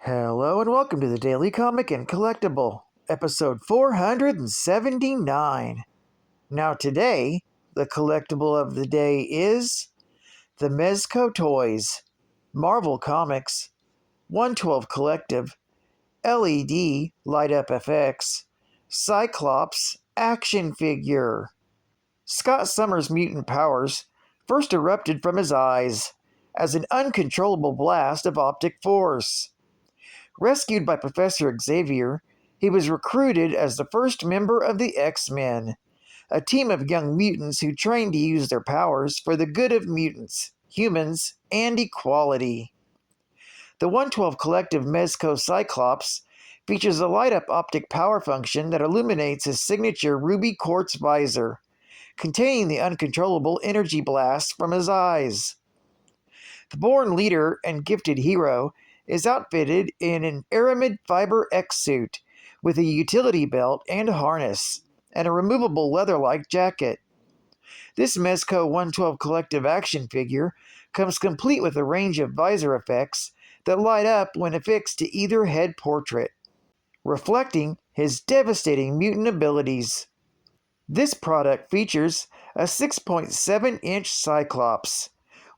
Hello and welcome to the Daily Comic and Collectible, episode 479. Now today, the collectible of the day is the Mezco Toys, Marvel Comics, 112 Collective, LED Light Up FX, Cyclops Action Figure. Scott Summers' mutant powers first erupted from his eyes as an uncontrollable blast of optic force. Rescued by Professor Xavier, he was recruited as the first member of the X-Men, a team of young mutants who trained to use their powers for the good of mutants, humans, and equality. The 112 Collective Mezco Cyclops features a light-up optic power function that illuminates his signature ruby quartz visor, containing the uncontrollable energy blast from his eyes. The born leader and gifted hero is outfitted in an aramid fiber X-suit with a utility belt and harness, and a removable leather-like jacket. This Mezco 112 Collective action figure comes complete with a range of visor effects that light up when affixed to either head portrait, reflecting his devastating mutant abilities. This product features a 6.7-inch Cyclops,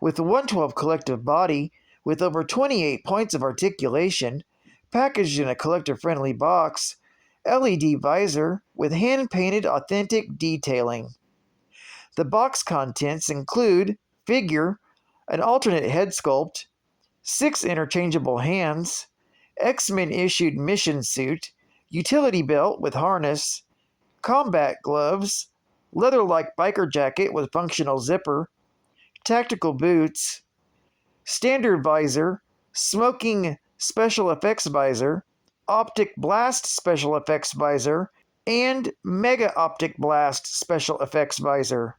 with a 112 Collective body with over 28 points of articulation, packaged in a collector-friendly box, LED visor with hand-painted authentic detailing. The box contents include figure, an alternate head sculpt, 6 interchangeable hands, X-Men issued mission suit, utility belt with harness, combat gloves, leather-like biker jacket with functional zipper, tactical boots, standard visor, smoking special effects visor, optic blast special effects visor, and mega optic blast special effects visor.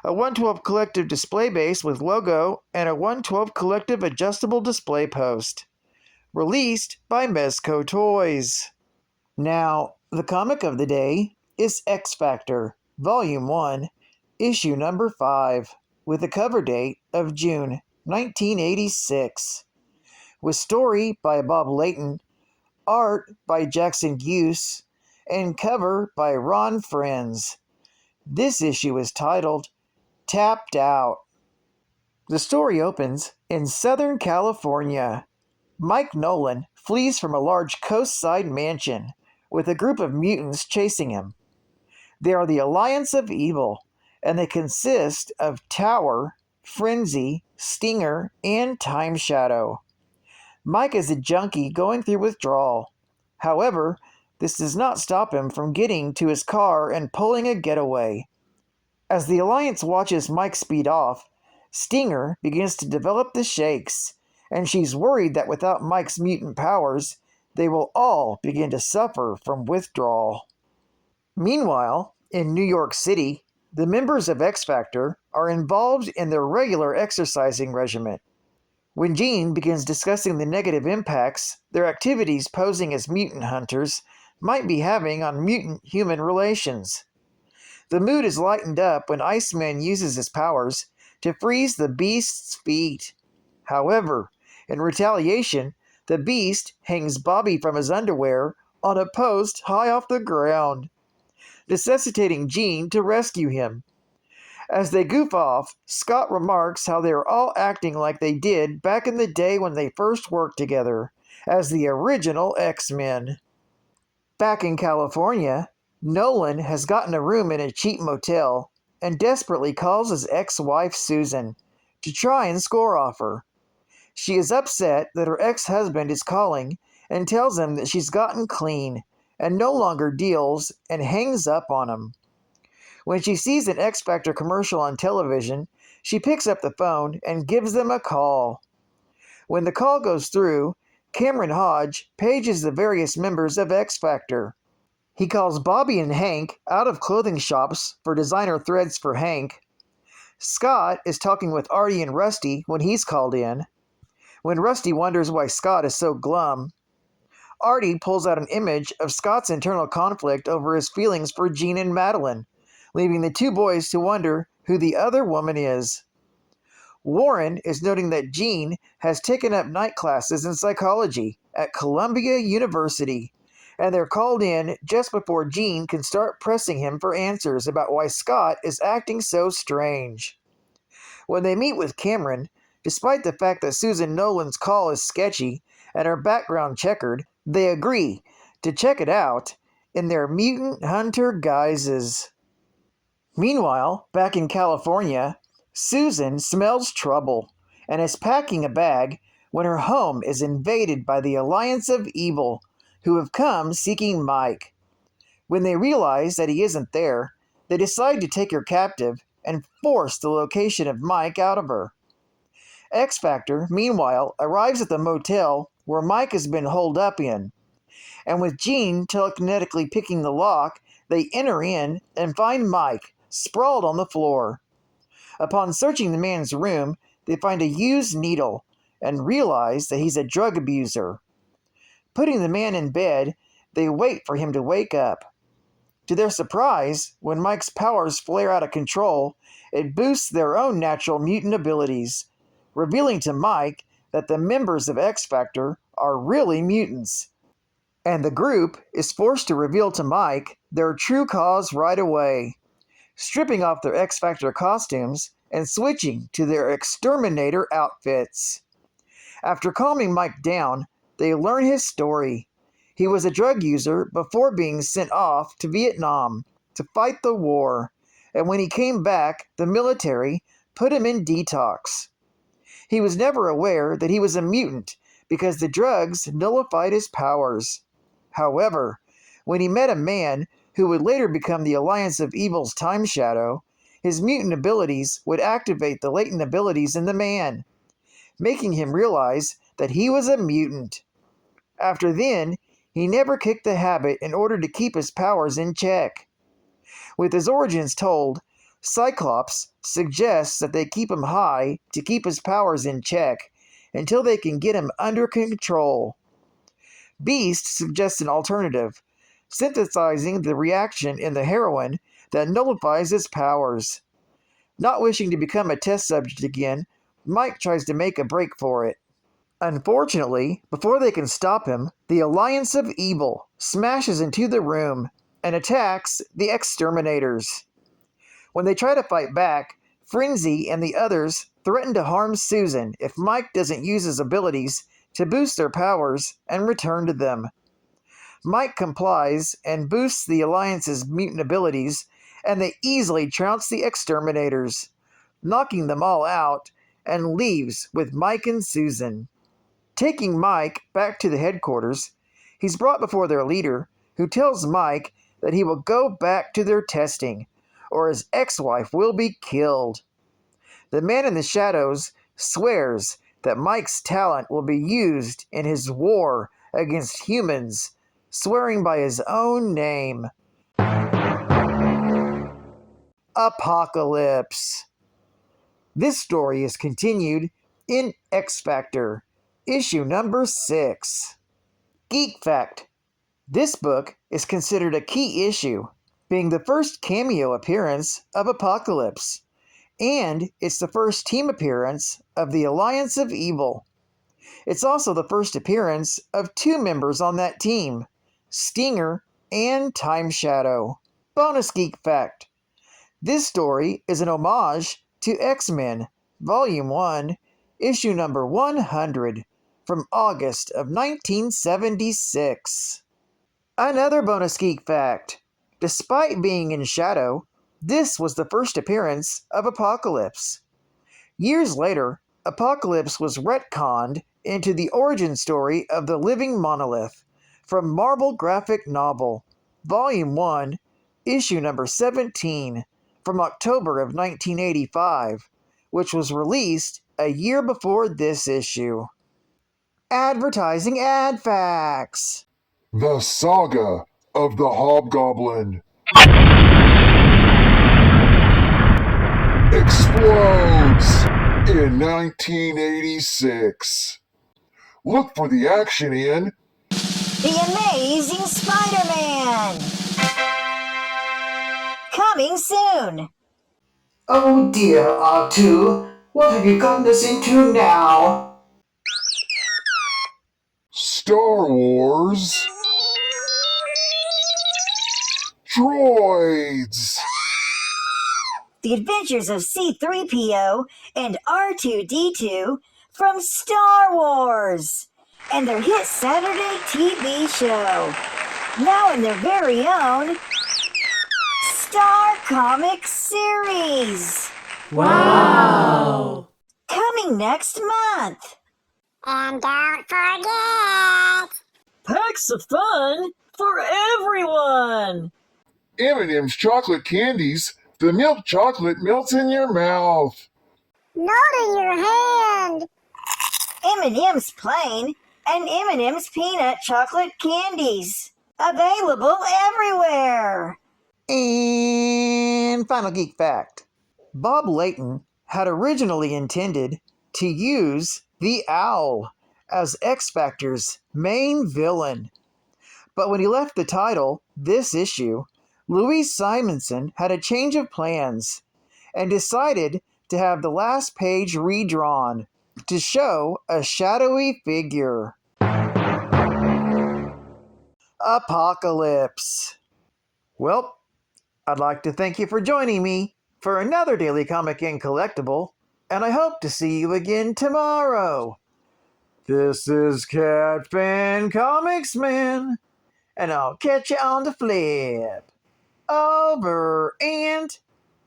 A 112 Collective display base with logo and a 112 Collective adjustable display post. Released by Mezco Toys. Now, the comic of the day is X Factor, Volume 1, Issue number 5, with a cover date of June 1986, with story by Bob Layton, art by Jackson Hughes, and cover by Ron Friends. This issue is titled Tapped Out. The story opens in Southern California. Mike Nolan flees from a large coastside mansion with a group of mutants chasing him. They are the Alliance of Evil, and they consist of Tower, Frenzy, Stinger, and Time Shadow. Mike is a junkie going through withdrawal. However, this does not stop him from getting to his car and pulling a getaway. As the Alliance watches Mike speed off, Stinger begins to develop the shakes, and she's worried that without Mike's mutant powers, they will all begin to suffer from withdrawal. Meanwhile, in New York City, the members of X Factor are involved in their regular exercising regimen. When Jean begins discussing the negative impacts their activities posing as mutant hunters might be having on mutant-human relations, the mood is lightened up when Iceman uses his powers to freeze the Beast's feet. However, in retaliation, the Beast hangs Bobby from his underwear on a post high off the ground, necessitating Jean to rescue him. As they goof off, Scott remarks how they are all acting like they did back in the day when they first worked together, as the original X-Men. Back in California, Nolan has gotten a room in a cheap motel and desperately calls his ex-wife Susan to try and score off her. She is upset that her ex-husband is calling and tells him that she's gotten clean and no longer deals, and hangs up on him. When she sees an X Factor commercial on television, she picks up the phone and gives them a call. When the call goes through, Cameron Hodge pages the various members of X Factor. He calls Bobby and Hank out of clothing shops for designer threads for Hank. Scott is talking with Artie and Rusty when he's called in. When Rusty wonders why Scott is so glum, Artie pulls out an image of Scott's internal conflict over his feelings for Jean and Madeline, leaving the two boys to wonder who the other woman is. Warren is noting that Jean has taken up night classes in psychology at Columbia University, and they're called in just before Jean can start pressing him for answers about why Scott is acting so strange. When they meet with Cameron, despite the fact that Susan Nolan's call is sketchy and her background checkered, they agree to check it out in their mutant hunter guises. Meanwhile, back in California, Susan smells trouble and is packing a bag when her home is invaded by the Alliance of Evil, who have come seeking Mike. When they realize that he isn't there, they decide to take her captive and force the location of Mike out of her. X-Factor, meanwhile, arrives at the motel where Mike has been holed up in, and with Jean telekinetically picking the lock, they enter in and find Mike sprawled on the floor. Upon searching the man's room, they find a used needle and realize that he's a drug abuser. Putting the man in bed, they wait for him to wake up. To their surprise, when Mike's powers flare out of control, it boosts their own natural mutant abilities, revealing to Mike that the members of X-Factor are really mutants. And the group is forced to reveal to Mike their true cause right away, stripping off their X-Factor costumes and switching to their exterminator outfits. After calming Mike down, they learn his story. He was a drug user before being sent off to Vietnam to fight the war, and when he came back, the military put him in detox. He was never aware that he was a mutant because the drugs nullified his powers. However, when he met a man who would later become the Alliance of Evil's Time Shadow, his mutant abilities would activate the latent abilities in the man, making him realize that he was a mutant. After then, he never kicked the habit in order to keep his powers in check. With his origins told, Cyclops suggests that they keep him high to keep his powers in check until they can get him under control. Beast suggests an alternative, synthesizing the reaction in the heroine that nullifies his powers. Not wishing to become a test subject again, Mike tries to make a break for it. Unfortunately, before they can stop him, the Alliance of Evil smashes into the room and attacks the exterminators. When they try to fight back, Frenzy and the others threaten to harm Susan if Mike doesn't use his abilities to boost their powers and return to them. Mike complies and boosts the Alliance's mutant abilities, and they easily trounce the exterminators, knocking them all out, and leaves with Mike and Susan. Taking Mike back to the headquarters, he's brought before their leader, who tells Mike that he will go back to their testing, or his ex-wife will be killed. The man in the shadows swears that Mike's talent will be used in his war against humans, swearing by his own name. Apocalypse. This story is continued in X-Factor, issue number 6. Geek Fact. This book is considered a key issue, being the first cameo appearance of Apocalypse, and it's the first team appearance of the Alliance of Evil. It's also the first appearance of 2 members on that team, Stinger and Time Shadow. Bonus Geek Fact. This story is an homage to X-Men, Volume 1, issue number 100, from August of 1976. Another bonus geek fact. Despite being in shadow, this was the first appearance of Apocalypse. Years later, Apocalypse was retconned into the origin story of the Living Monolith from Marvel Graphic Novel, Volume 1, issue number 17, from October of 1985, which was released a year before this issue. Advertising ad facts. The Saga of the Hobgoblin explodes in 1986. Look for the action in The Amazing Spider-Man! Coming soon! Oh dear, R2, what have you gotten us into now? Star Wars Droids. The Adventures of C-3PO and R2-D2 from Star Wars, and their hit Saturday TV show, now in their very own Star Comics series. Wow! Coming next month. And don't forget, Packs of fun for everyone. M&M's chocolate candies. The milk chocolate melts in your mouth. not in your hand. M&M's plain and M&M's peanut chocolate candies. Available everywhere. And final geek fact. Bob Layton had originally intended to use the Owl as X Factor's main villain. But when he left the title, this issue, Louise Simonson had a change of plans and decided to have the last page redrawn to show a shadowy figure. Apocalypse. Well, I'd like to thank you for joining me for another Daily Comic and Collectible, and I hope to see you again tomorrow. This is Cat Fan Comics Man, and I'll catch you on the flip. Over and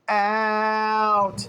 out.